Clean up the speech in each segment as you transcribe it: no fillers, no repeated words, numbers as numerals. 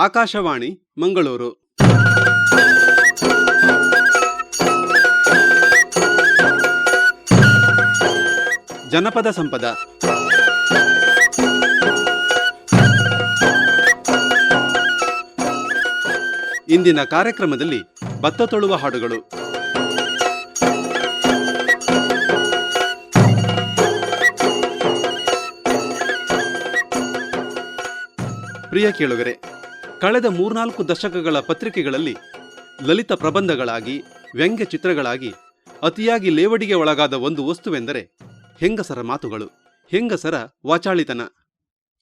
ಆಕಾಶವಾಣಿ ಮಂಗಳೂರು. ಜನಪದ ಸಂಪದ. ಇಂದಿನ ಕಾರ್ಯಕ್ರಮದಲ್ಲಿ ಭತ್ತ ತೊಳುವ ಹಾಡುಗಳು. ಪ್ರಿಯ ಕೇಳುಗರೆ, ಕಳೆದ 3-4 ದಶಕಗಳ ಪತ್ರಿಕೆಗಳಲ್ಲಿ ಲಲಿತ ಪ್ರಬಂಧಗಳಾಗಿ, ವ್ಯಂಗ್ಯ ಚಿತ್ರಗಳಾಗಿ ಅತಿಯಾಗಿ ಲೇವಡಿಗೆ ಒಳಗಾದ ಒಂದು ವಸ್ತುವೆಂದರೆ ಹೆಂಗಸರ ಮಾತುಗಳು, ಹೆಂಗಸರ ವಾಚಾಳಿತನ.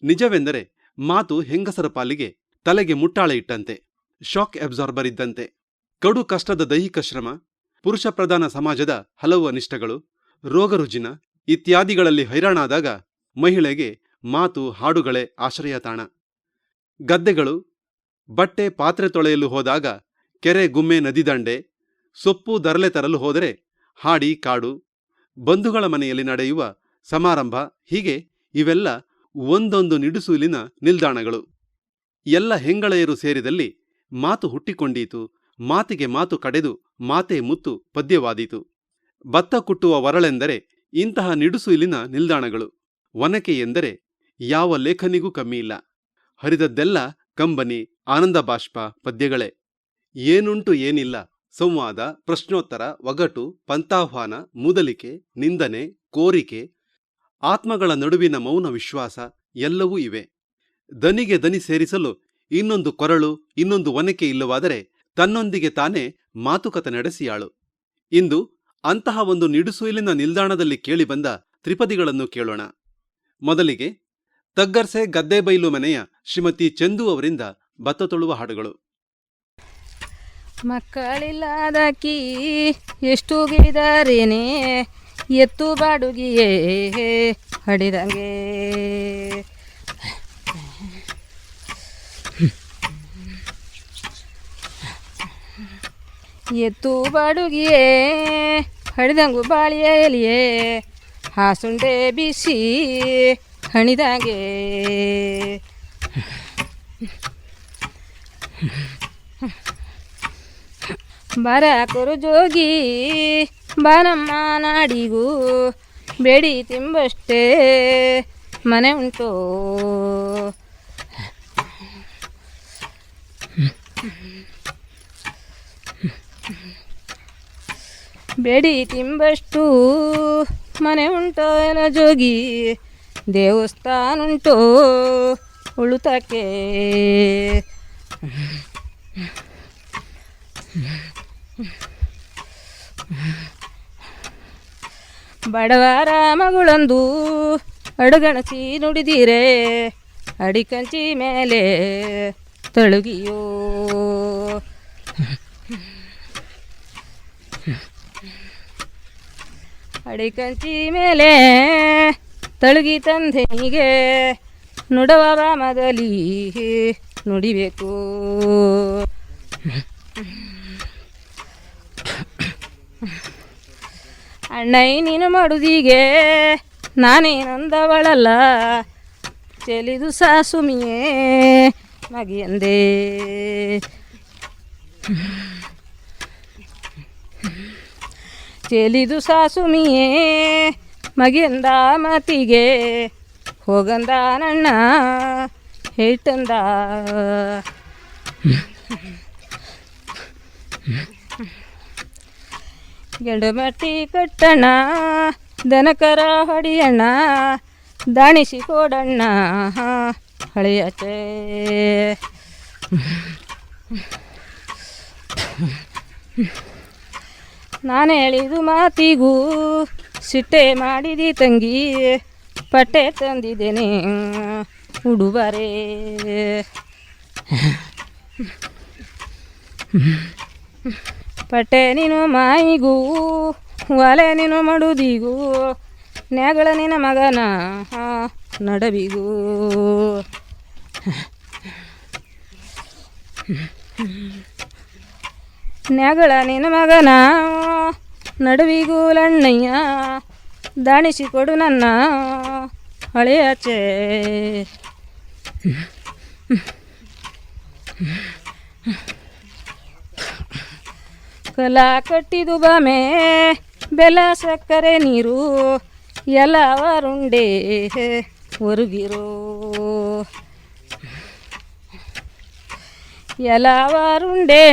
ನಿಜವೆಂದರೆ ಮಾತು ಹೆಂಗಸರ ಪಾಲಿಗೆ ತಲೆಗೆ ಮುಟ್ಟಾಳೆ ಇಟ್ಟಂತೆ, ಶಾಕ್ ಅಬ್ಸಾರ್ಬರ್ ಇದ್ದಂತೆ. ಕಡು ಕಷ್ಟದ ದೈಹಿಕ ಶ್ರಮ, ಪುರುಷ ಪ್ರಧಾನ ಸಮಾಜದ ಹಲವು ಅನಿಷ್ಟಗಳು, ರೋಗರುಜಿನ ಇತ್ಯಾದಿಗಳಲ್ಲಿ ಹೈರಾಣಾದಾಗ ಮಹಿಳೆಗೆ ಮಾತು, ಹಾಡುಗಳೇ ಆಶ್ರಯ ತಾಣ. ಗದ್ದೆಗಳು, ಬಟ್ಟೆ ಪಾತ್ರೆ ತೊಳೆಯಲು ಹೋದಾಗ ಕೆರೆ, ಗುಮ್ಮೆ, ನದಿದಂಡೆ, ಸೊಪ್ಪು ದರಲೆ ತರಲು ಹೋದರೆ ಹಾಡಿ, ಕಾಡು, ಬಂಧುಗಳ ಮನೆಯಲ್ಲಿ ನಡೆಯುವ ಸಮಾರಂಭ, ಹೀಗೆ ಇವೆಲ್ಲ ಒಂದೊಂದು ನಿಡುಸುಲಿನ ನಿಲ್ದಾಣಗಳು. ಎಲ್ಲ ಹೆಂಗಳೆಯರು ಸೇರಿದಲ್ಲಿ ಮಾತು ಹುಟ್ಟಿಕೊಂಡೀತು, ಮಾತಿಗೆ ಮಾತು ಕಡೆದು ಮಾತೆ ಮುತ್ತು ಪದ್ಯವಾದೀತು. ಭತ್ತ ಕುಟ್ಟುವ ವರಳೆಂದರೆ ಇಂತಹ ನಿಡುಸುಲಿನ ನಿಲ್ದಾಣಗಳು. ಒನಕೆ ಎಂದರೆ ಯಾವ ಲೇಖನಿಗೂ ಕಮ್ಮಿಯಿಲ್ಲ. ಹರಿದದ್ದೆಲ್ಲ ಕಂಬನಿ, ಆನಂದ ಬಾಷ್ಪ ಪದ್ಯಗಳೇ. ಏನುಂಟು ಏನಿಲ್ಲ, ಸಂವಾದ, ಪ್ರಶ್ನೋತ್ತರ, ಒಗಟು, ಪಂಥಾಹ್ವಾನ, ಮೂದಲಿಕೆ, ನಿಂದನೆ, ಕೋರಿಕೆ, ಆತ್ಮಗಳ ನಡುವಿನ ಮೌನ ವಿಶ್ವಾಸ ಎಲ್ಲವೂ ಇವೆ. ದನಿಗೆ ದನಿ ಸೇರಿಸಲು ಇನ್ನೊಂದು ಕೊರಳು, ಇನ್ನೊಂದು ಒನಕೆ ಇಲ್ಲವಾದರೆ ತನ್ನೊಂದಿಗೆ ತಾನೇ ಮಾತುಕತೆ ನಡೆಸಿಯಾಳು. ಇಂದು ಅಂತಹ ಒಂದು ನಿಡುಸುಲಿನ ನಿಲ್ದಾಣದಲ್ಲಿ ಕೇಳಿಬಂದ ತ್ರಿಪದಿಗಳನ್ನು ಕೇಳೋಣ. ಮೊದಲಿಗೆ ತಗ್ಗರ್ಸೆ ಗದ್ದೆಬೈಲು ಮನೆಯ ಶ್ರೀಮತಿ ಚಂದು ಅವರಿಂದ ಭತ್ತ ತೊಳುವ ಹಾಡುಗಳು. ಮಕ್ಕಳಿಲ್ಲದಕ್ಕಿ ಎಷ್ಟು ಗಿರಿದಾರೇನೆ, ಎತ್ತು ಬಾಡುಗಿಯೇ ಹಡಿದಂಗೆ. ಎತ್ತು ಬಾಡುಗಿಯೇ ಹಡಿದಂಗು ಬಾಳಿಯ ಎಲಿಯೇ, ಹಾಸುಂಡೆ ಬಿಸಿ ಹಣಿದಾಗೆ. ಬರಕರು ಜೋಗಿ ಬಾನಮ್ಮ ನಾಡಿಗೂ, ಬೇಡಿ ತಿಂಬಷ್ಟೇ ಮನೆ ಉಂಟು. ಬೇಡಿ ತಿಂಬಷ್ಟು ಮನೆ ಉಂಟೋ ಎಲ್ಲ ಜೋಗಿ, ದೇವಸ್ಥಾನ ಉಂಟು ಉಳುತಕ್ಕೆ. ಬಡವರ ಮಗಳೊಂದು ಅಡುಗಣಸಿ ನುಡಿದಿರೆ, ಅಡಿಕಂಚಿ ಮೇಲೆ ತಳುಗಿಯೋ. ಅಡಿಕಂಚಿ ಮೇಲೆ ತಳುಗಿ ತಂದೆನಿಗೆ, ನುಡವ ರಾಮದಲ್ಲಿ ನುಡಿಬೇಕು. ಅಣ್ಣೈ ನೀನು ಮಾಡುದೀಗೆ ನಾನೇನಂದವಳಲ್ಲ, ಚೆಲಿದು ಸಾಸುಮಿಯೇ ಮಗಿಯಂದೆ. ಚೆಲಿದು ಸಾಸುಮಿಯೇ ಮಗಿಯಂದ ಮತಿಗೆ, ಹೋಗಂದ ನನ್ನ ಹೇಳ್ತಂದ. ಗೆಂಡು ಮಟ್ಟಿ ಕಟ್ಟಣ್ಣ, ದನಕರ ಹೊಡಿಯಣ್ಣ, ದಾಣಿಸಿ ಕೊಡಣ್ಣ ಹಳೆಯಚೆ. ನಾನು ಹೇಳಿದು ಮಾತಿಗೂ ಸಿಟ್ಟೆ ಮಾಡಿದಿ ತಂಗಿ, ಪಟ್ಟೆ ತಂದಿದ್ದೇನೆ ಉಡುಬರೆ. ಪಟ್ಟೆ ನೀನು ಮಾಯಿಗೂ, ಒಲೆ ನೀನು ಮಾಡುದಿಗೂ, ನ್ಯಾಗಳ ನಿನ್ನ ಮಗನ ನಡವಿಗೂ. ನ್ಯಾಗಳ ನಿನ್ನ ಮಗನ ನಡುವಿಗೂ ಲಣ್ಣಯ್ಯ, ದಾಣಿಸಿಕೊಡು ನನ್ನ ಹಳೆಯಾಚೆ. ಕಲ ಕಟ್ಟಿದು ಬಾಮೆ ಬೆಲ್ಲ ಸಕ್ಕರೆ ನೀರು ಎಲ್ಲವರುಂಡೆ ಹೊರಗಿರೋ ಎಲ್ಲವರುಂಡೆ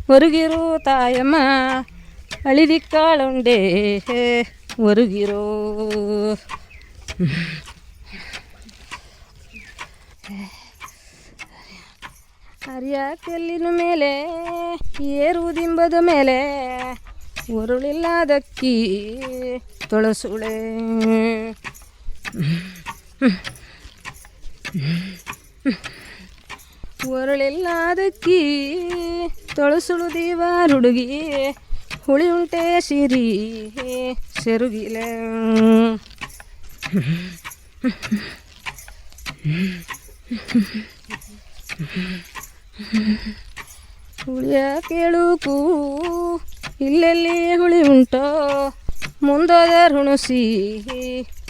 ಹೊರಗಿರು ತಾಯಮ್ಮ ಅಳಿದಿಕ್ಕಾಳುಂಡೆ ಹೊರಗಿರೋ ಅರಿಯ ಕಲ್ಲಿನ ಮೇಲೆ ಏರುವುದಿಂಬದ ಮೇಲೆ ಉರುಳಿಲ್ಲದಕ್ಕಿ ತೊಳಸುಳೆ ಉರುಳಿಲ್ಲದಕ್ಕಿ ತೊಳಸುಳು ದೀವಾರ ಹುಡುಗಿ ಹುಳಿ ಉಂಟೆ ಸಿರಿ ಸೆರುಗಿಲೆ ಹುಳಿಯ ಕೇಳುಕು ಇಲ್ಲೆಲ್ಲಿ ಹುಳಿ ಉಂಟೋ ಮುಂದೋದ ಹುಣಸಿ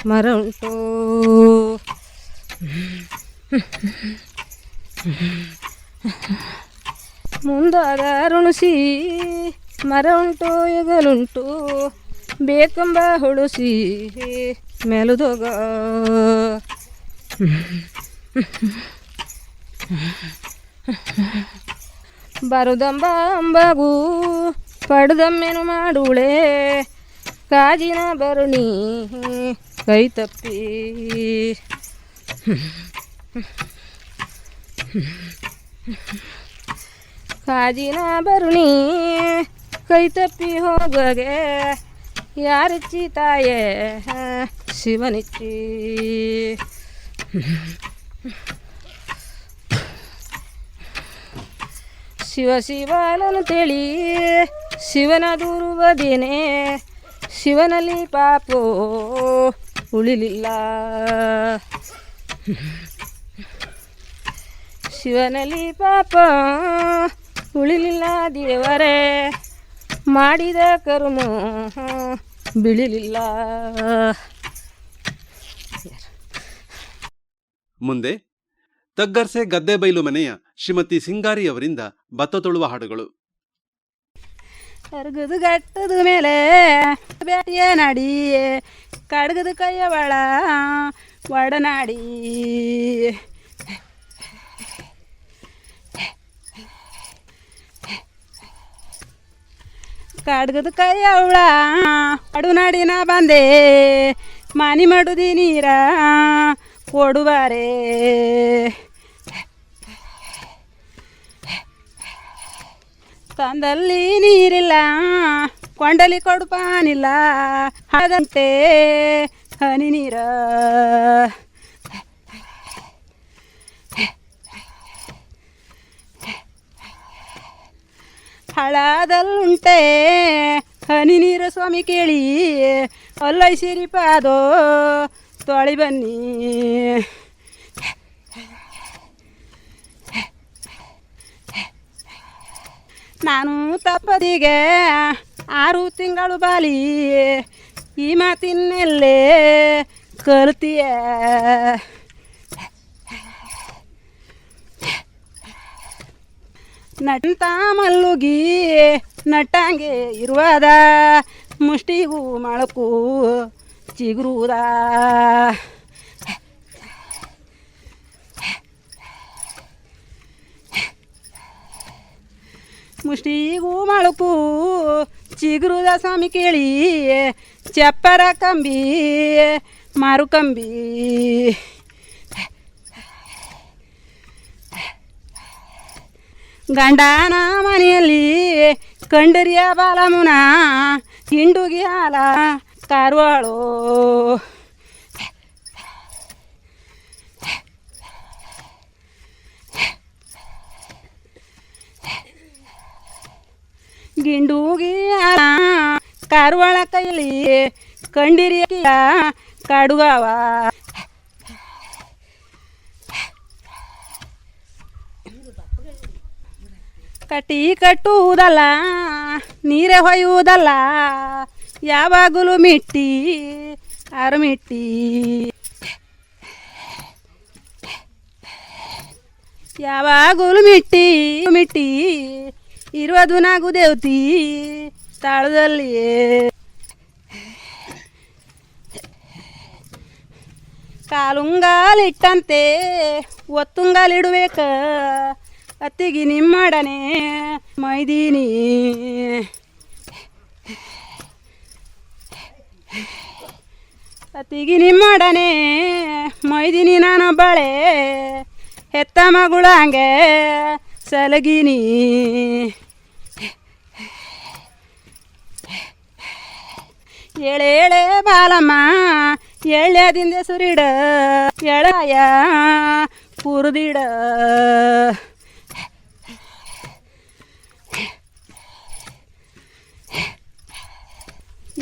ಮರ ಉಂಟೋ ಮುಂದೋದ ಹುಣಸಿ ಮರ ಉಂಟು ಎಗಲುಂಟು ಬೇಕೆಂಬ ಹುಣಸಿ ಮೇಲುದೋಗ ಬರುದಂಬ ಅಂಬಾಗು ಪಡೆದಮ್ಮೆನು ಮಾಡುಳೆ ಕಾಜಿನ ಬರುಣಿ ಕೈ ತಪ್ಪಿ ಕಾಜಿನ ಬರುಣಿ ಕೈ ತಪ್ಪಿ ಹೋಗಗೆ ಯಾರಿಚ್ಚಿ ತಾಯೇ ಶಿವನಿಚ್ಚಿ ಶಿವ ಶಿವನನು ತಿಳಿ ಶಿವನ ದೂರುವುದೇನೆ ಶಿವನಲ್ಲಿ ಪಾಪೋ ಉಳಿಲಿಲ್ಲ ಶಿವನಲ್ಲಿ ಪಾಪ ಉಳಿಲಿಲ್ಲ ದೇವರೇ ಮಾಡಿದ ಕರ್ಮ ಬಿಳಿಲಿಲ್ಲ. ಮುಂದೆ ತಗ್ಗರ್ಸೆ ಗದ್ದೆಬೈಲು ಮನೆಯ ಶ್ರೀಮತಿ ಸಿಂಗಾರಿ ಅವರಿಂದ ಭತ್ತ ತೊಳುವ ಹಾಡುಗಳು. ಕರ್ಗದ ಗಟ್ಟದ ಮೇಲೆ ಬ್ಯಾಟಿಯ ನಾಡಿ ಕಡ್ಗದ ಕೈಯ ಒಡನಾಡಿ ಕಡ್ಗದ ಕೈಯ ಒಡನಾಡಿನ ಬಂದೆ ಮಾನಿ ಮಾಡುದಿ ನೀರ ಕೊಡುವಾರೆ ತಂದಲ್ಲಿ ನೀರಿಲ್ಲ ಕೊಂಡಲಿ ಕೊಡುಪಾನಿಲ್ಲ ಹಾದಂತೆ ಹನಿ ನೀರ ಹಳದಲ್ಲುಂಟೆ ಹನಿ ನೀರು ಸ್ವಾಮಿ ಕೇಳಿ ಅಲ್ಲೈಸಿರಿ ಪಾದೋ ತೊಳಿ ಬನ್ನಿ ನಾನು ತಪ್ಪದಿಗೆ 6 ತಿಂಗಳು ಬಾಲಿ ಈ ಮಾತಿನೆಲ್ಲೇ ಕಲ್ತೀಯ ನಟಂತ ಮಲ್ಲುಗಿ ನಟ್ಟಂಗೆ ಇರುವಾದ ಮುಷ್ಟಿಗೂ ಮೊಳಕು ಚಿಗುರುವುದ ಮುಷ್ಟಿಗೂ ಮೊಳಕು ಚಿಗುರುದ ಸ್ವಾಮಿ ಕೇಳಿ ಚಪ್ಪರ ಕಂಬಿ ಮಾರು ಕಂಬಿ ಗಂಡನ ಮನೆಯಲ್ಲಿ ಕಂಡರಿಯ ಬಾಲಮುನ ಹಿಂಡುಗಿ ಹಾಲ ಕಾರುವಾಳು ಗಿಂಡುಗಿ ಹಾಲ ಕಾರುವಾಳ ಕೈಯಲ್ಲಿ ಕಂಡಿರಿಯ ಕಾಡುಗವ ಕಟ್ಟಿ ಕಟ್ಟುವುದಲ್ಲ ನೀರೇ ಹೊಯ್ಯುವುದಲ್ಲ ಯಾವಾಗಲೂ ಮಿಟ್ಟಿ ಅರಮಿಟ್ಟಿ ಯಾವಾಗಲೂ ಮಿಟ್ಟಿ ಮಿಟ್ಟಿ ಇರುವುದು ನಾಗು ದೇವತಿ ತಾಳದಲ್ಲಿ ಕಾಲುಂಗಾಲಿಟ್ಟಂತೆ ಒತ್ತುಂಗಾಲಿಡುಬೇಕ ಅತ್ತಿಗೆ ನಿಮ್ಮಡನೆ ಮೈದೀನಿ ಅತ್ತಿಗೆ ನಿಮ್ಮಡನೆ ಮೈದಿನಿ ನಾನೊಬ್ಬಳೆ ಹೆತ್ತ ಮಗುಳ ಹಂಗೆ ಸಲಗಿನಿ ಎಳೆ ಬಾಲಮ್ಮ ಎಳ್ಳ್ಯಾದಿಂದ ಸುರಿಡ ಎಳಯ ಪುರ್ದಿಡ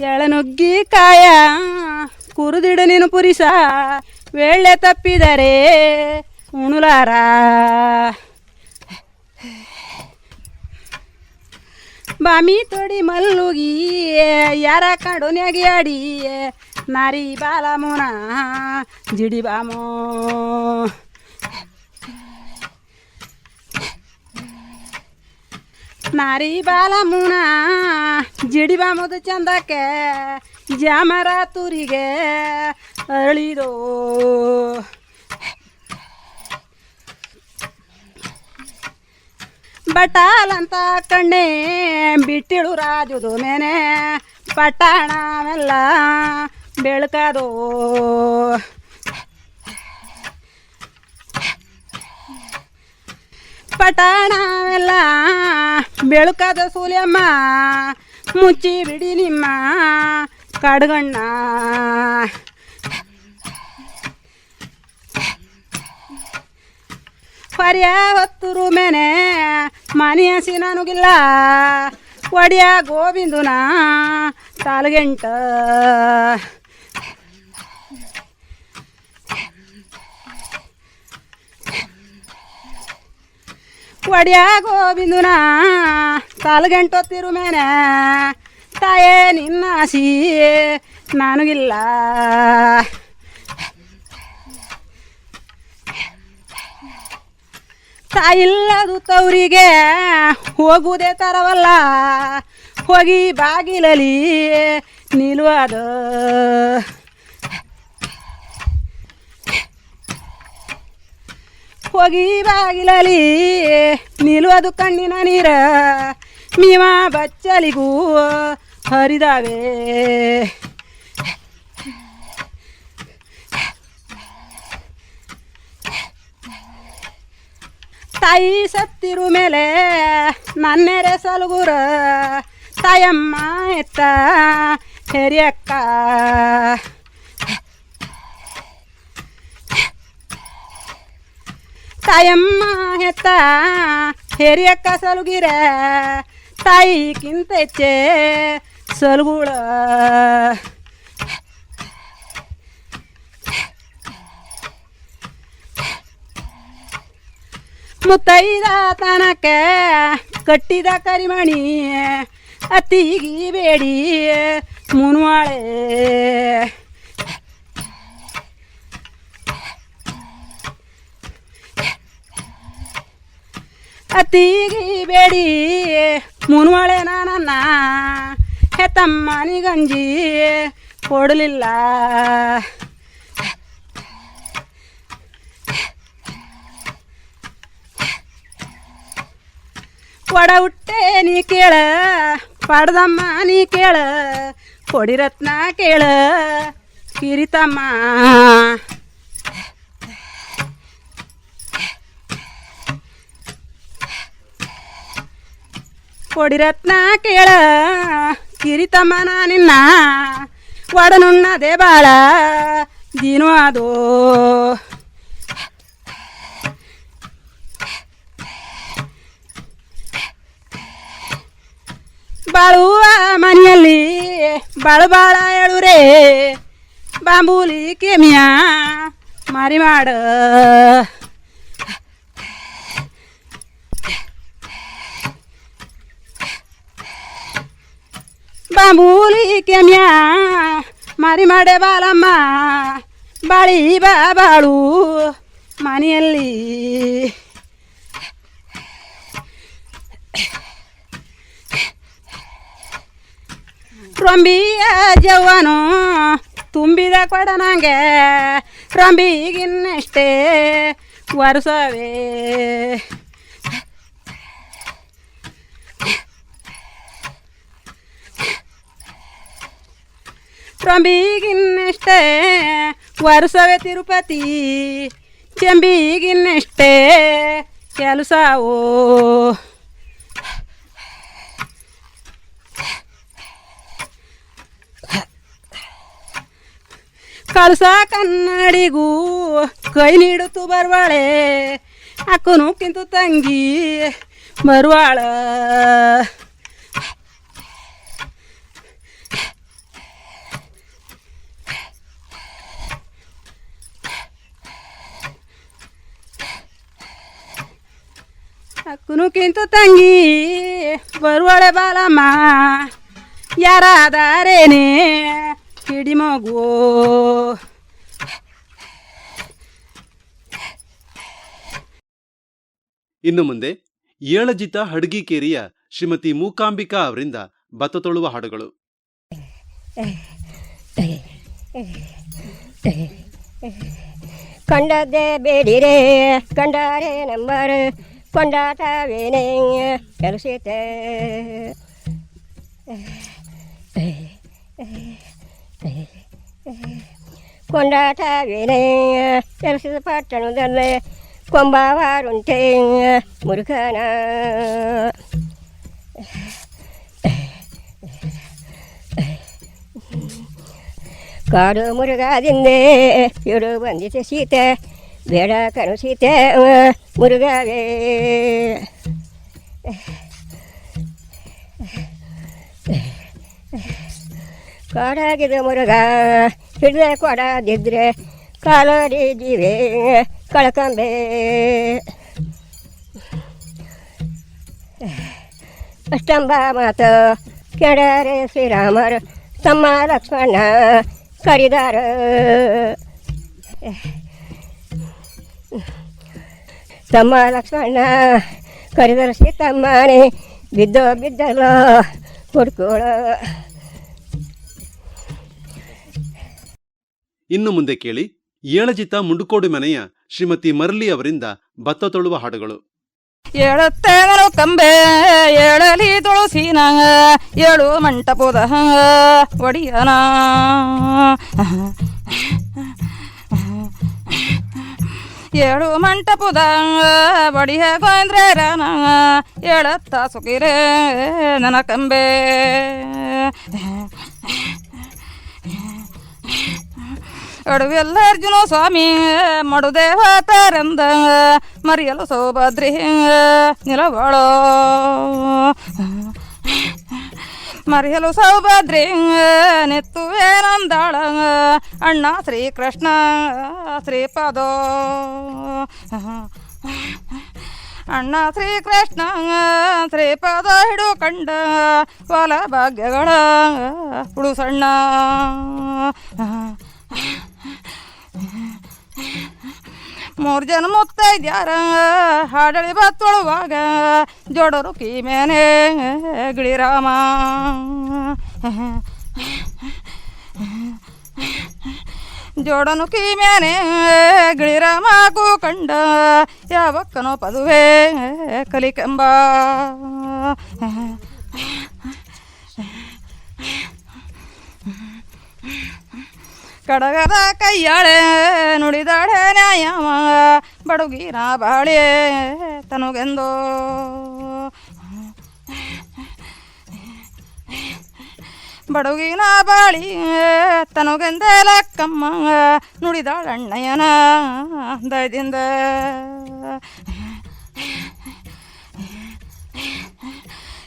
ಎಳನುಗ್ಗಿ ಕಾಯ ಕುರುದಿಡ ನೀನು ಪುರಿಸ ವೇಳೆ ತಪ್ಪಿದರೆ ಉಣುಲಾರ ಬಾಮಿ ತೊಡಿ ಮಲ್ಲುಗಿ ಯಾರ ಕಡೋನ್ಯಾಗಿ ಆಡಿ ನಾರಿ ಬಾಲಮೋನ ಜಿಡಿ ಬಾಮೋ ನಾರಿ ಬಾಲಮುನ ಜಿಡಿ ಬಾಮೋದು ಚಂದಕ್ಕೆ ಜಾಮರ ತುರಿಗೆ ಅರಳಿದೋ ಬಟಾಲಂತ ಕಣ್ಣೆ ಬಿಟ್ಟಿಳು ರಾಜುದು ಮೇನೆ ಪಟ್ಟಣವೆಲ್ಲ ಬೆಳಕದು ಪಟ್ಟಣವೆಲ್ಲ ಬೆಳಕದ ಸೂಲ್ಯಮ್ಮ ಮುಚ್ಚಿ ಬಿಡಿ ನಿಮ್ಮ ಕಡ್ಗಣ್ಣ ಪರ್ಯ ಹೊತ್ತರು ಮೇನೆ ಮನೆ ಹಸಿ ನನಗಿಲ್ಲ ಒಡಿಯ ಗೋವಿಂದನ ತಾಲ್ಗೆಂಟ ಒಡಿಯ ಗೋವಿಂದನ ತಾಲ್ಗೆಂಟೊತ್ತಿರು ಮೇನೆ ತಾಯೇ ನಿನ್ನ ಹಸಿ ನನಗಿಲ್ಲ ತಾಯಿಲ್ಲದು ತವರಿಗೆ ಹೋಗುವುದೇ ತರವಲ್ಲ ಹೋಗಿ ಬಾಗಿಲಲ್ಲಿ ನಿಲ್ಲುವುದು ಹೋಗಿ ಬಾಗಿಲಲ್ಲಿ ನಿಲ್ಲುವುದು ಕಣ್ಣಿನ ನೀರ ಮೀಮ ಬಚ್ಚಲಿಗೂ ಹರಿದಾವೆ ತಾಯಿ ಸತ್ತಿರು ಮೇಲೆ ನನ್ನೆರೆ ಸಲಗುರ ತಾಯಮ್ಮ ಎತ್ತ ಹೆರಿಯಕ್ಕ ತಾಯಮ್ಮ ಎತ್ತ ಹೆರಿಯಕ್ಕ ಸಲುಗಿರೆ ತಾಯಿಗಿಂತ ಹೆಚ್ಚೆ ಸಲುಗುಳ ಮುತ್ತೈದ ತನಕ್ಕೆ ಕಟ್ಟಿದ ಕರಿಮಣಿ ಅತ್ತಿಗಿ ಬೇಡಿ ಮುನ್ವಾಳೆ ಅತ್ತಿಗಿ ಬೇಡಿ ಮುನ್ವಾಳೆ ನನ್ನ ಹೆತ್ತಮ್ಮನಿ ಗಂಜಿ ಕೊಡಲಿಲ್ಲ ಕೊಡ ಹುಟ್ಟೆ ನೀ ಕೇಳ ಪಡ್ದಮ್ಮ ನೀ ಕೇಳ ಕೊಡಿರತ್ನ ಕೇಳ ಕಿರಿತಮ್ಮ ಕೊಡಿರತ್ನ ಕೇಳ ಕಿರಿತಮ್ಮ ನಿನ್ನ ಒಡನುಣ್ಣದೆ ಬಾಳ ದಿನ ಅದು ಬಾಳುವ ಮನೆಯಲ್ಲಿ ಬಾಳು ಬಾಳ ಹೇಳುರೇ ಬಾಂಬೂಲಿ ಕೆಮಿಯ ಮಾರಿ ಮಾಡ ಬಾಂಬೂಲಿ ಕೆಮಿಯ ಮಾರಿ ಮಾಡೆ ಬಾಲಮ್ಮ ಬಾಳಿ ಬಾಳು ಮನೆಯಲ್ಲಿ ರೊಂಬಿಯ ಜವ್ವನು ತುಂಬಿದ ಕೊಡ ನಂಗೆ ರೊಂಬಿಗಿನ್ನಷ್ಟೇ ವರ್ಷವೇ ರೊಂಬಿಗಿನ್ನಷ್ಟೇ ವರ್ಷವೇ ತಿರುಪತಿ ಚೆಂಬಿಗಿನ್ನಷ್ಟೇ ಕೆಲಸವೋ ಕಳಸ ಕನ್ನಡಿಗೂ ಕೈ ನೀಡುತ್ತು ಬರ್ವಾಳೆ ಅಕ್ಕನು ಕಿಂತು ತಂಗಿ ಬರುವಾಳ ಅಕ್ಕನು ಕಿಂತು ತಂಗಿ ಬರುವಾಳೆ ಬಾಲಮ್ಮ ಯಾರಾದಾರೇನೆ ಕಿಡಿ ಮಗು ಇನ್ನು ಮುಂದೆ ಏಳಜಿತ ಹಡಗಿಕೇರಿಯ ಶ್ರೀಮತಿ ಮೂಕಾಂಬಿಕಾ ಅವರಿಂದ ಭತ್ತ ತೊಳುವ ಹಾಡುಗಳು. ಕೊಂಡದ್ದೇ ಬೇಡಿರೆ ಕಂಡಾರೆ ನಂಬರ್ ಕೊಂಡಾಟವೇನೇ ಕೆಲಸಿತೆ ಕೊಂಡಾಟವೇನೇ ಕೆಲಸದ ಪಟ್ಟಣದಲ್ಲೇ ಕೊಂಬಾವಾರುಂಟೆ ಮುರುಘನ ಕಾಡು ಮುರುಗಾದಿಂದೆ ಇಡು ಬಂದಿತೆ ಸೀತೆ ಬೇಡ ಕನು ಸೀತೆ ಮುರುಗಾವೇ ಕಾಡಾಗಿದ ಮುರುಗ ಹಿಡಿದ ಕೊಡದಿದ್ರೆ ಕಾಲಡಿ ಜೀವೆ ಕಳ್ಕಂಬೆ ಅಷ್ಟಂಬ ಮಾತು ಕೆಡರೆ ಶ್ರೀರಾಮರ ತಮ್ಮ ಲಕ್ಷ್ಮಣ ಕರಿದಾರ ತಮ್ಮ ಲಕ್ಷ್ಮಣ ಕರಿದಾರ ಸೀತಮ್ಮನೆ ಬಿದ್ದಲ್ಲ ಹುಡ್ಕೋಳ. ಇನ್ನು ಮುಂದೆ ಕೇಳಿ ಏಳಜಿತ ಮುಂಡುಕೋಡು ಮನೆಯ ಶ್ರೀಮತಿ ಮರ್ಲಿ ಅವರಿಂದ ಭತ್ತ ತೊಳುವ ಹಾಡುಗಳು. ಏಳತ್ತೇನರು ಕಂಬೆ ಏಳಲಿ ತುಳಸಿನ ಏಳು ಮಂಟಪದ ಒಡಿಯನ ಏಳು ಮಂಟಪದ ಬಡಿಯ ಗೋಂದ್ರನ ಏಳತ್ತ ಸುಗಿರೆ ನನ್ನ ಕಂಬೆ ಅಡುವೆಲ್ಲ ಅರ್ಜುನ ಸ್ವಾಮಿ ಮಡುದೇವತಾರಂದ ಮರಿಯಲು ಸೌಭದ್ರಿ ನಿಲವಾಳೋ ಮರಿಯಲು ಸೌಭದ್ರಿ ನೆತ್ತುವೇನಂದಾಳ ಅಣ್ಣ ಶ್ರೀಕೃಷ್ಣ ಶ್ರೀಪಾದೋ ಅಣ್ಣ ಶ್ರೀಕೃಷ್ಣ ಶ್ರೀಪಾದ ಹಿಡುಕಂಡ ಹೊಲ ಭಾಗ್ಯಗಳ ಹುಡುಸಣ್ಣ ಮೂರು ಜನ ಮುತ್ತೈದ್ಯಾರ ಹಾಡಳಿ ಬತ್ತೊಳುವಾಗ ಜೋಡರು ಕೀಮೇನೆ ಗಿಳಿರಾಮ ಜೋಡನು ಕೀಮೇನೆ ಗಿಳಿರಾಮ ಕೂಕಂಡ ಯಾವಕ್ಕನೋ ಪದುವೆ ಕಲಿಕೆಂಬ ಕಡಗದ ಕೈಯಾಳೆ ನುಡಿದಾಳೆ ನ್ಯಾಯವ ಬಡುಗಿನ ಬಾಳೆ ತನುಗೆಂದೋ ಬಡುಗಿನ ಬಾಳಿ ತನುಗೆಂದೆ ಲಕ್ಕಮ್ಮ ನುಡಿದಾಳಣ್ಣಯ್ಯನ ದಯದಿಂದ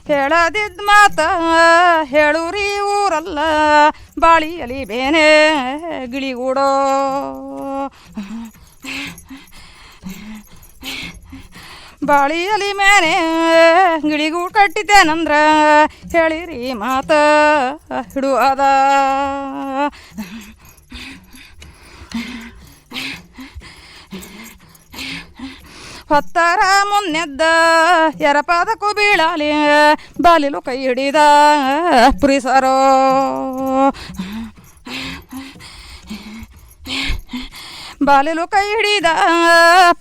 ಹೇಳದಿದ್ದ ಮಾತ ಹೇಳೂರಿ ಊರಲ್ಲ ಬಾಳಿಯಲಿ ಬೇನೆ ಗಿಳಿಗೂಡೋ ಬಾಳಿಯಲಿ ಮೇನೆ ಗಿಳಿಗೂಡು ಕಟ್ಟಿದ್ದೇನಂದ್ರ ಹೇಳಿರಿ ಮಾತ ಹಿಡುವಾದ ಹೊತ್ತರ ಮುನ್ನೆದ್ದ ಎರಪಾದಕ್ಕೂ ಬೀಳಾಲಿ ಬಾಲಿಲು ಕೈ ಹಿಡಿದ ಪುರಿಸರೋ ಬಾಲಿಲು ಕೈ ಹಿಡಿದ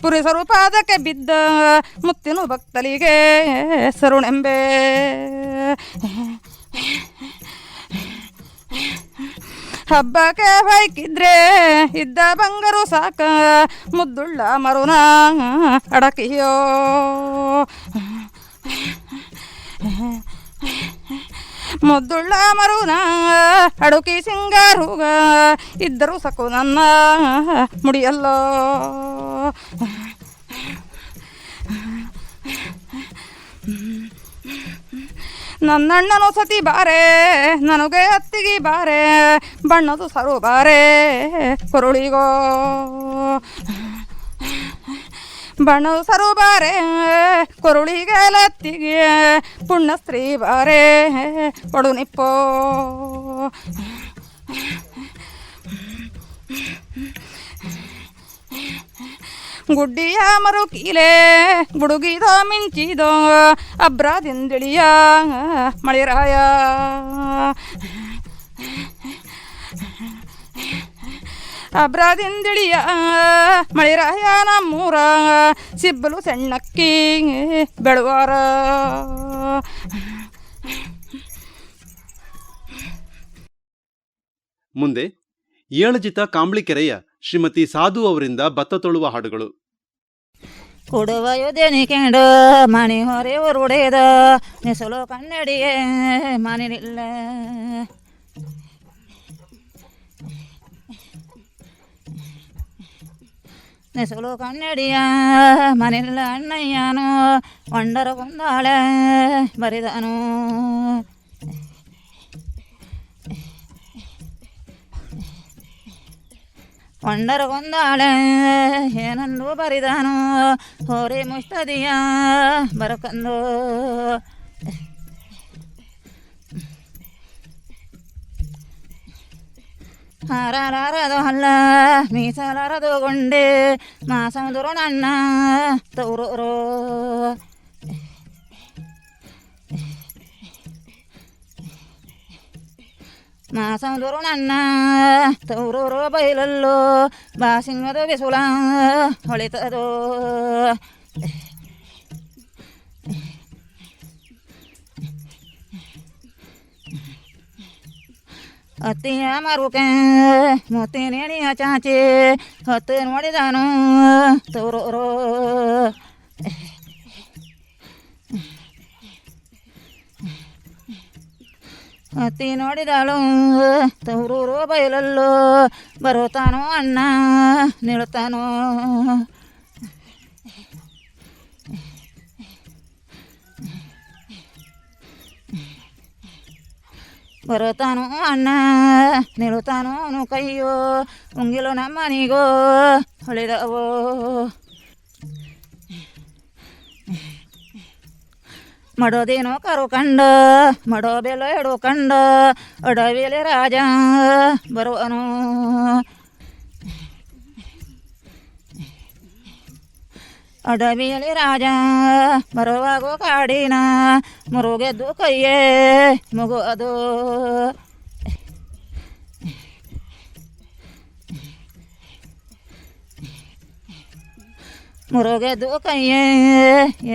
ಪುರುಷರು ಪಾದಕ್ಕೆ ಬಿದ್ದ ಮುತ್ತಿನ ಭಕ್ತಲಿಗೆ ಸರುಣೆಂಬೆ ಹಬ್ಬಕ್ಕೆ ಬೈಕಿದ್ರೆ ಇದ್ದ ಬಂಗರು ಸಾಕ ಮುದ್ದುಳ್ಳ ಮರುನ ಅಡಕಿಯೋ ಮುದ್ದುಳ್ಳ ಮರುನ ಅಡುಕಿ ಸಿಂಗಾರುಗ ಇದ್ದರು ಸಕು ನನ್ನ ಮುಡಿಯಲ್ಲೋ ನನ್ನಣ್ಣನು ಸತಿ ಬಾರೆ ನನಗೆ ಅತ್ತಿಗೆ ಬಾರೆ ಬಣ್ಣದು ಸರು ಬಾರೆ ಕೊರುಳಿಗೋ ಬಣ್ಣದು ಸರು ಬಾರೆ ಕೊರುಳಿಗೆ ಲತ್ತಿಗೆ ಪುಣ್ಯ ಸ್ತ್ರೀ ಬಾರೆ ಪಡು ನಿಪ್ಪೋ ಗುಡ್ಡಿಯ ಮರುಕೀಲೆ ಗುಡುಗಿದೋ ಮಿಂಚಿದೋ ಅಬ್ರಾದಿಂದಿಳಿಯ ಮಳಿರಾಯ ಅಬ್ರಾದಿಂದಿಳಿಯ ಮಳಿರಾಯ ನಮ್ಮೂರ ಸಿಬ್ಬಲು ಸಣ್ಣಕ್ಕಿ ಬೆಳುವಾರ ಮುಂದೆ ಏಳಜಿತ ಕಾಂಬ್ಳಿಕೆರೆಯ ಶ್ರೀಮತಿ ಸಾಧು ಅವರಿಂದ ಭತ್ತ ತೊಳುವ ಹಾಡುಗಳು. ಕೊಡುವ ಯೋಧನೆ ಕೆಂಡು ಮಣಿ ಹೊರೆ ಹೊರೊಡೆದ ನೆಸಲು ಕನ್ನಡಿಯೇ ಮನೆಯಿಲ್ಲ ನೆಸಲು ಕನ್ನಡಿಯ ಮನೆಯಿಲ್ಲ ಅಣ್ಣಯ್ಯನು ಒಂಡರ ಕೊಂದಾಳೆ ಬರಿದನು ಒಂಡರ ಕೊಂದಾಳೆ ಏನಂದು ಬರಿದನು ಹೋರಿ ಮುಸ್ತದಿಯ ಬರಕಂದು ಹಾರಾರದು ಹಲ್ಲ ಮೀಸಲಾರದು ಗೊಂಡೆ ಮಾಸಂದರು ನನ್ನ ತೌರೂರು ಮಾಸಂದರು ನನ್ನ ತೌರೂರು ಬೈಲಲ್ಲೋ ಬಾಸಿಂಗದ ಬಿಸುಳ ಹೊಳಿತದು ಅತ್ತಿಯ ಮರುಕೆ ಮುತ್ತಿನೇಣಿಯ ಚಾಚಿ ಹೊತ್ತು ನೋಡಿದನು ತೌರೂರು ಅತ್ತಿ ನೋಡಿದಳು ತೌರೂರು ಬಯಲಲ್ಲೋ ಬರುತ್ತಾನೋ ಅಣ್ಣ ನಿಲ್ತಾನೋ ಬರುತ್ತಾನೋ ಅಣ್ಣ ನಿಲ್ತಾನೋ ಕೈಯೋ ಉಂಗಿಲು ನಮ್ಮನಿಗೋ ಹೊಳಿದವೋ ಮಡೋದೇನೋ ಕರು ಕಂಡ ಮಡೋ ಬೆಲೆ ಎಡು ಕಂಡ ಅಡವಿಲೆ ರಾಜ ಬರುವನು ಅಡವಿಯಲ್ಲಿ ರಾಜ ಬರುವಾಗೋ ಕಾಡಿನ ಮುರುಗೆದ್ದು ಕೈಯೇ ಮಗು ಅದು ಮುರುಗೆದ್ದು ಕೈಯೇ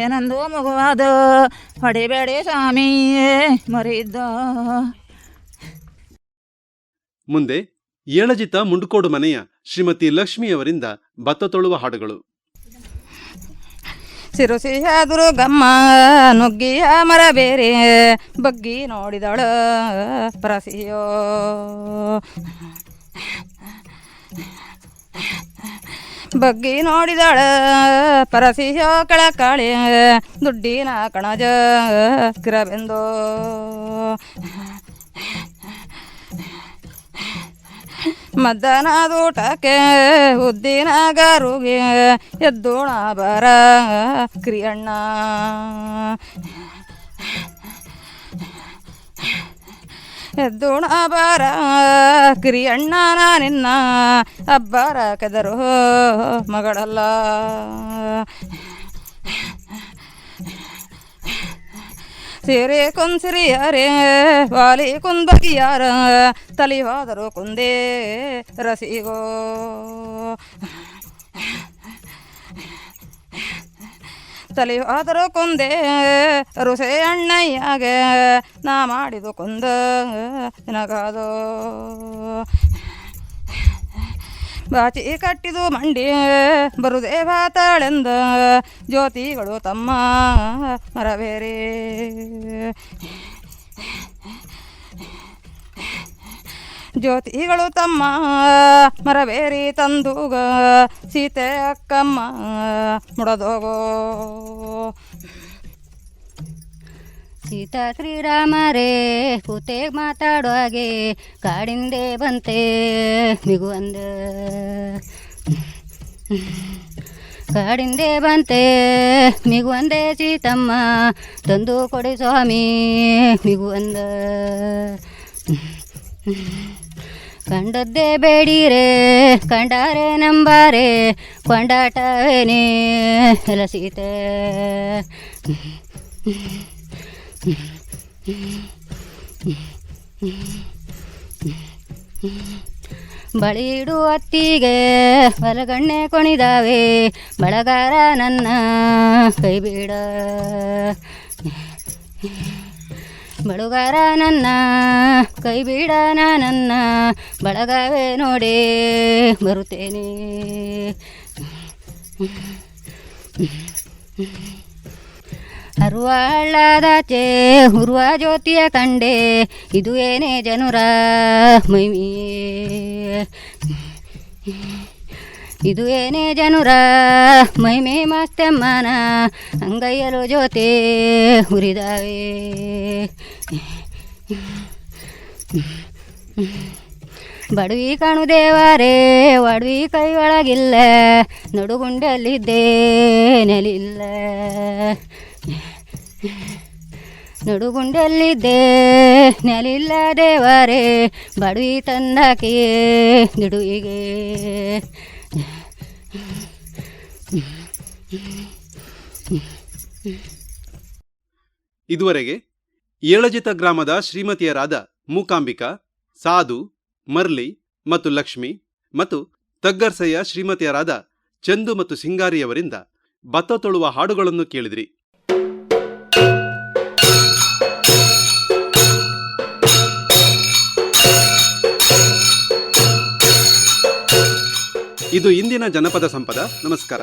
ಏನಂದು ಮಗುವಾದು ಹೊಡಿಬೇಡಿ ಸ್ವಾಮಿ ಮರಿದ್ದ. ಮುಂದೆ ಏಳಜಿತ ಮುಂಡ್ಕೋಡು ಮನೆಯ ಶ್ರೀಮತಿ ಲಕ್ಷ್ಮಿಯವರಿಂದ ಭತ್ತ ತೊಳುವ ಹಾಡುಗಳು. ಸಿರುಸಿಯಾದರು ಗಮ್ಮ ನುಗ್ಗಿಯ ಮರ ಬೇರೆ ಬಗ್ಗಿ ನೋಡಿದಳು ಪರಸಿಯೋ ಬಗ್ಗಿ ನೋಡಿದಳ ಪರಸಿಯೋ ಕಳಕಾಳಿ ದುಡ್ಡಿನ ಕಣಜ ಕಿರಬೆಂದೋ ಮದ್ದನಾದೂಟಕ್ಕೆ ಉದ್ದಿನ ಗಾರುಗೆ ಎದ್ದೋಣ ಬರ ಕ್ರಿಯಣ್ಣ ಎದ್ದೋಣ ಬಾರ ಕಿರಿಯಣ್ಣ ನಿನ್ನ ಅಬ್ಬರ ಕೆದರು ಮಗಳಲ್ಲ ಸೀರೆ ಕುಂಸಿರಿಯರೇ ವಾಲಿ ಕುಂದಗಿಯಾರ ತಲಿ ಹೋದರು ಕುಂದೇ ರಸಿಗೋ ತಲಿ ಹೋದರು ಕುಂದೇ ರುಸೆ ಅಣ್ಣಯ್ಯಾಗೆ ನಾ ಮಾಡಿದು ಕುಂದ ನಿನಗಾದೋ ಬಾಚಿ ಕಟ್ಟಿದು ಮಂಡಿ ಬರುದೇ ಬಾತಾಳೆಂದ ಜ್ಯೋತಿಗಳು ತಮ್ಮ ಮರಬೇರೆ ಜ್ಯೋತಿಗಳು ತಮ್ಮ ಮರಬೇರಿ ತಂದೂಗ ಸೀತೆ ಅಕ್ಕಮ್ಮ ಮುಡದೋಗೋ ಸೀತಾ ಶ್ರೀರಾಮರೇ ಕೂತೆ ಮಾತಾಡುವಾಗೆ ಕಾಡಿಂದೆ ಬಂತೆ ಮಿಗುವಂದ ಕಾಡಿಂದೆ ಬಂತೆ ಮಿಗುವಂದೆ ಸೀತಮ್ಮ ತಂದು ಕೊಡಿ ಸ್ವಾಮಿ ಮಿಗುವಂದ ಕಂಡದ್ದೇ ಬೇಡಿರೆ ಕಂಡಾರೆ ನಂಬಾರೆ ಕೊಂಡಾಟವೇನೇ ಎಲ್ಲ ಸೀತೆ ಬಳಿ ಇಡು ಅತ್ತಿಗೆ ಬಲಗಣ್ಣೆ ಕುಣಿದಾವೆ ಬಳಗಾರ ನನ್ನ ಕೈ ಬಿಡ ಬಳುಗಾರ ನನ್ನ ಕೈ ಬಿಡ ನನ್ನ ಬಳಗವೇ ನೋಡಿ ಬರುತ್ತೇನೆ ಹರುವಾಳದಾಚೆ ಹುರುವ ಜ್ಯೋತಿಯ ಕಂಡೆ ಇದು ಏನೇ ಜನರ ಮೈಮಿಯೇ ಇದು ಏನೇ ಜನರ ಮೈಮೆ ಮಸ್ತಮ್ಮನ ಅಂಗೈಯಲು ಜ್ಯೋತಿ ಹುರಿದಾವೆ ಬಡವಿ ಕಾಣು ದೇವರೇ ಒಡವಿ ಕೈ ಒಳಗಿಲ್ಲ ನಡುಗುಂಡಲ್ಲಿದ್ದೇ ನೆಲಿಲ್ಲ ನಡುಗುಂಡಲ್ಲಿದ್ದೇ ನೆಲಿಲ್ಲ ದೇವರೇ ಬಡವಿ ತಂದಾಕಿ ನಿಡುವಿಗೆ ಇದುವರೆಗೆ ಏಳಜಿತ ಗ್ರಾಮದ ಶ್ರೀಮತಿಯರಾದ ಮೂಕಾಂಬಿಕಾ, ಸಾಧು, ಮರ್ಲಿ ಮತ್ತು ಲಕ್ಷ್ಮಿ ಮತ್ತು ತಗ್ಗರ್ಸೆಯ ಶ್ರೀಮತಿಯರಾದ ಚಂದು ಮತ್ತು ಸಿಂಗಾರಿಯವರಿಂದ ಭತ್ತ ತೊಳುವ ಹಾಡುಗಳನ್ನು ಕೇಳಿದ್ರಿ. ಇದು ಇಂದಿನ ಜನಪದ ಸಂಪದ. ನಮಸ್ಕಾರ.